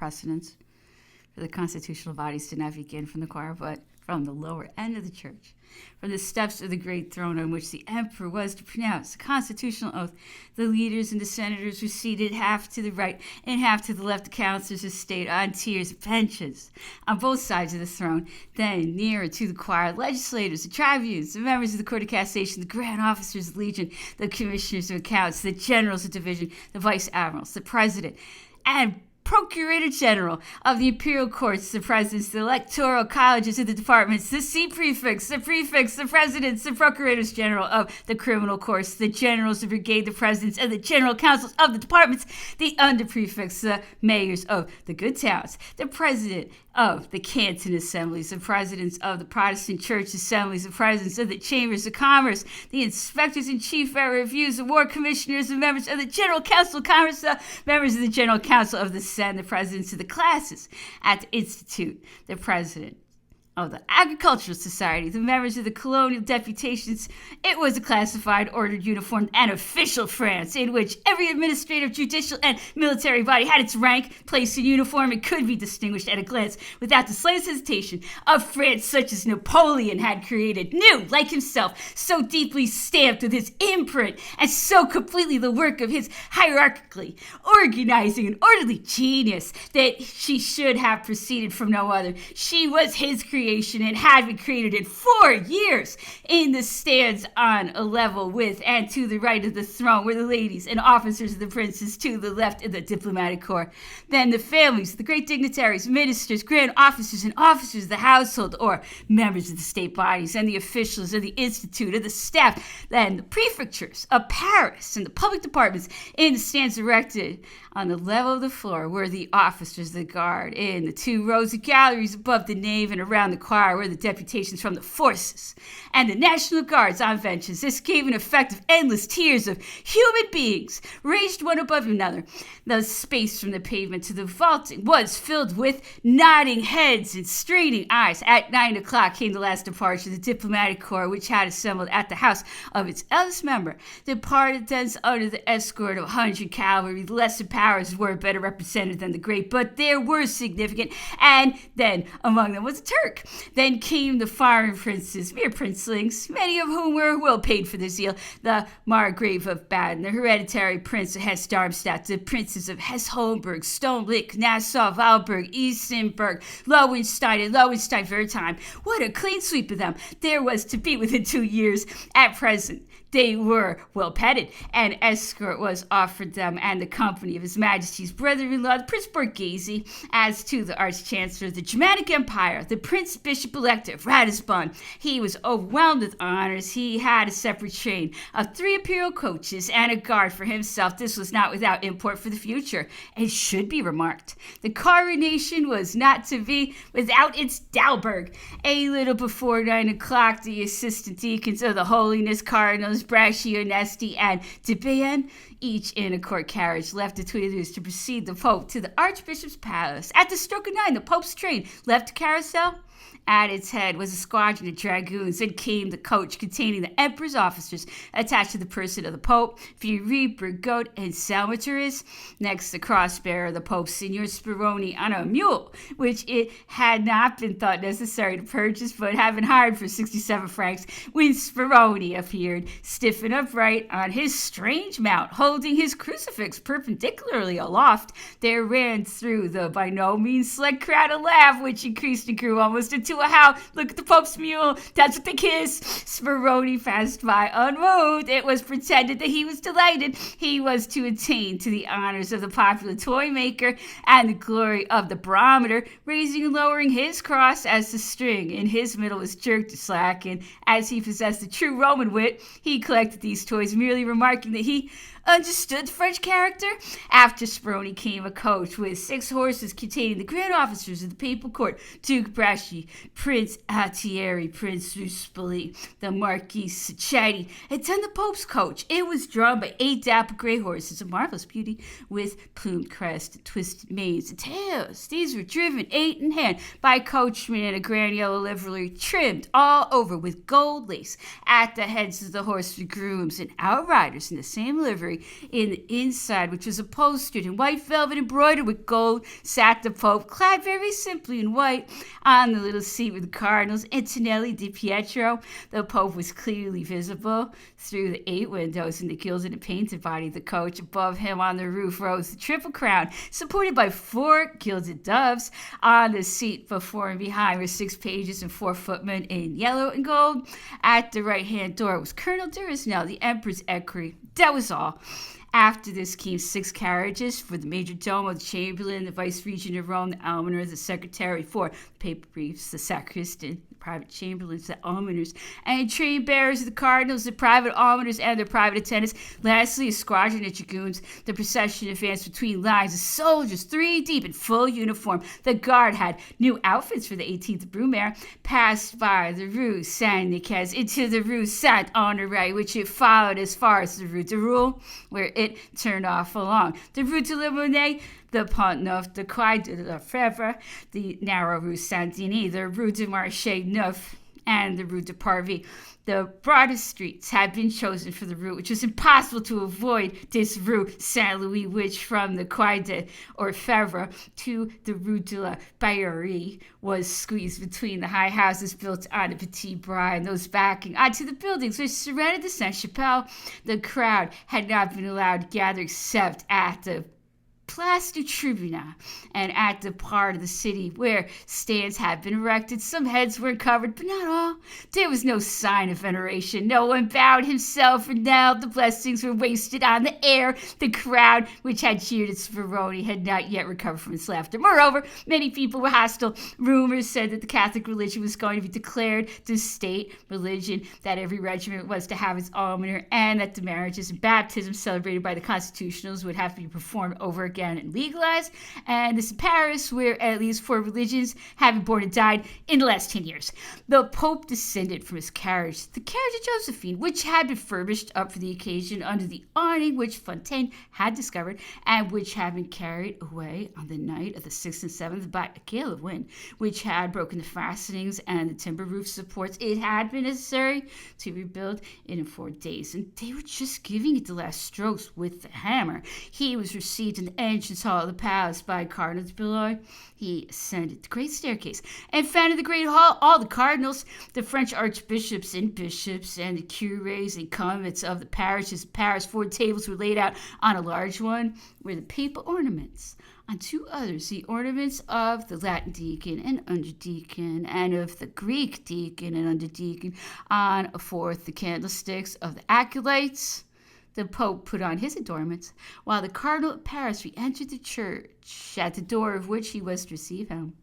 precedence for the constitutional bodies to not begin from the choir, but from the lower end of the church. From the steps of the great throne on which the emperor was to pronounce the constitutional oath, the leaders and the senators were seated half to the right and half to the left. The counselors of state on tiers of benches on both sides of the throne. Then, nearer to the choir, legislators, the tribunes, the members of the court of cassation, the grand officers of legion, the commissioners of accounts, the generals of division, the vice admirals, the president, and Procurator General of the Imperial Courts, the presidents, the electoral colleges of the departments, the seat prefects, the presidents, the Procurators General of the criminal courts, the generals of brigade, the presidents, and the general councils of the departments, the underprefects, the mayors of the good towns, the president of the canton assemblies, the presidents of the Protestant church assemblies, the presidents of the chambers of commerce, the inspectors in chief at reviews, the war commissioners, the members of the general council of commerce, the members of the general council of the Senate, the presidents of the classes at the institute, the president of the Agricultural Society, the members of the colonial deputations. It was a classified, ordered, uniformed, and official France in which every administrative, judicial, and military body had its rank, place, and uniform, and could be distinguished at a glance without the slightest hesitation. A France such as Napoleon had created, new, like himself, so deeply stamped with his imprint, and so completely the work of his hierarchically organizing and orderly genius that she should have proceeded from no other. She was his creation and had been created in 4 years. In the stands on a level with and to the right of the throne were the ladies and officers of the princes, to the left of the diplomatic corps. Then the families, the great dignitaries, ministers, grand officers, and officers of the household, or members of the state bodies, and the officials of the institute, of the staff, then the prefectures of Paris, and the public departments. In the stands erected on the level of the floor were the officers of the guard. In the 2 rows of galleries above the nave and around the choir were the deputations from the forces and the National Guards on benches. This gave an effect of endless tiers of human beings, ranged one above another. The space from the pavement to the vaulting was filled with nodding heads and straining eyes. At 9 o'clock came the last departure. The diplomatic corps, which had assembled at the house of its eldest member, departed thence under the escort of 100 cavalry. The lesser powers were better represented than the great, but there were significant, and then among them was a Turk. Then came the foreign princes, mere princelings, many of whom were well paid for their zeal. The Margrave of Baden, the hereditary prince of Hesse-Darmstadt, the princes of Hesse-Homburg, Stolnich, Nassau, Walburg, Isenburg, Lowenstein, and Lowenstein-Wertheim. What a clean sweep of them there was to be within 2 years. At present, they were well petted. An escort was offered them and the company of His Majesty's brother-in-law, the Prince Borghese. As to the Arch-Chancellor of the Germanic Empire, the Prince Bishop-elect of Ratisbon, he was overwhelmed with honors. He had a separate train of 3 imperial coaches and a guard for himself. This was not without import for the future. It should be remarked, the coronation was not to be without its Dalberg. A little before 9 o'clock, the assistant deacons of the Holiness Cardinals Braccio, Nesti, and Debian, each in a court carriage, left the Tuileries to precede the Pope to the Archbishop's palace. At the stroke of 9, the Pope's train left the carousel. At its head was a squadron of dragoons, and came the coach containing the emperor's officers attached to the person of the Pope, Vieri, Bergotte, and Salmataris. Next, the cross-bearer of the Pope, Signor Speroni, on a mule, which it had not been thought necessary to purchase, but had been hired for 67 francs, when Speroni appeared, stiff and upright, on his strange mount, holding his crucifix perpendicularly aloft. There ran through the by no means select crowd a laugh, which increased and grew almost into a howl. Look at the Pope's mule. That's what they kiss. Speroni passed by unmoved. It was pretended that he was delighted. He was to attain to the honors of the popular toy maker and the glory of the barometer, raising and lowering his cross as the string in his middle was jerked to slacken. As he possessed the true Roman wit, he collected these toys, merely remarking that he understood French character. After Speroni came a coach with 6 horses containing the grand officers of the papal court, Duke Bracci, Prince Altieri, Prince Ruspoli, the Marquis Sacchetti, and then the Pope's coach. It was drawn by 8 dapple gray horses of marvelous beauty, with plumed crest and twisted manes and tails. These were driven 8 in hand by a coachman in a grand yellow livery, trimmed all over with gold lace. At the heads of the horse were grooms and outriders in the same livery, library. In the inside, which was upholstered in white velvet embroidered with gold, sat the Pope, clad very simply in white, on the little seat with the cardinals. Antonelli di Pietro, the Pope was clearly visible through the 8 windows in the gilded and painted body of the coach. Above him on the roof rose the Triple Crown, supported by 4 gilded doves. On the seat before and behind were 6 pages and 4 footmen in yellow and gold. At the right-hand door was Colonel Duresnel, the Emperor's equerry. That was all. After this came 6 carriages for the major domo, the chamberlain, the vice-regent of Rome, the almoner, the secretary, 4 paper briefs, the sacristan, the private chamberlains, the almoners, and train bearers of the cardinals, the private almoners, and their private attendants. Lastly, a squadron of dragoons. The procession advanced between lines of soldiers, 3 deep in full uniform. The guard had new outfits for the 18th of Brumaire, passed by the Rue Saint-Nicaise into the Rue Saint-Honoré, which it followed as far as the Rue de Roule, where it turned off along the Rue de la Monnaie, the Pont Neuf, the Quai de la Fèvre, the narrow Rue Saint-Denis, the Rue du Marché Neuf, and the Rue de Parvis. The broadest streets had been chosen for the route, which was impossible to avoid this Rue Saint-Louis, which from the Quai de Orfèvre to the Rue de la Baillerie was squeezed between the high houses built on the Petit Bras and those backing onto the buildings which surrounded the Sainte-Chapelle. The crowd had not been allowed to gather except at the Place du Tribunal and at the part of the city where stands had been erected. Some heads were covered, but not all. There was no sign of veneration. No one bowed himself and knelt. The blessings were wasted on the air. The crowd, which had cheered at Speroni, had not yet recovered from its laughter. Moreover, many people were hostile. Rumors said that the Catholic religion was going to be declared the state religion, that every regiment was to have its almoner, and that the marriages and baptisms celebrated by the constitutionals would have to be performed over again and legalized, and this in Paris, where at least 4 religions have been born and died in the last 10 years. The Pope descended from his carriage, the carriage of Josephine, which had been furbished up for the occasion under the awning which Fontaine had discovered, and which had been carried away on the night of the 6th and 7th by a gale of wind, which had broken the fastenings and the timber roof supports. It had been necessary to rebuild it in 4 days, and they were just giving it the last strokes with the hammer. He was received in the entrance hall of the palace by Cardinal de Billoy. He ascended the great staircase and found in the great hall all the cardinals, the French archbishops and bishops, and the cures and convents of the parishes of Paris. 4 tables were laid out. On a large one were the papal ornaments. On 2 others, the ornaments of the Latin deacon and underdeacon, and of the Greek deacon and underdeacon. On a 4th, the candlesticks of the acolytes. The Pope put on his adornments, while the Cardinal of Paris re-entered the church, at the door of which he was to receive him.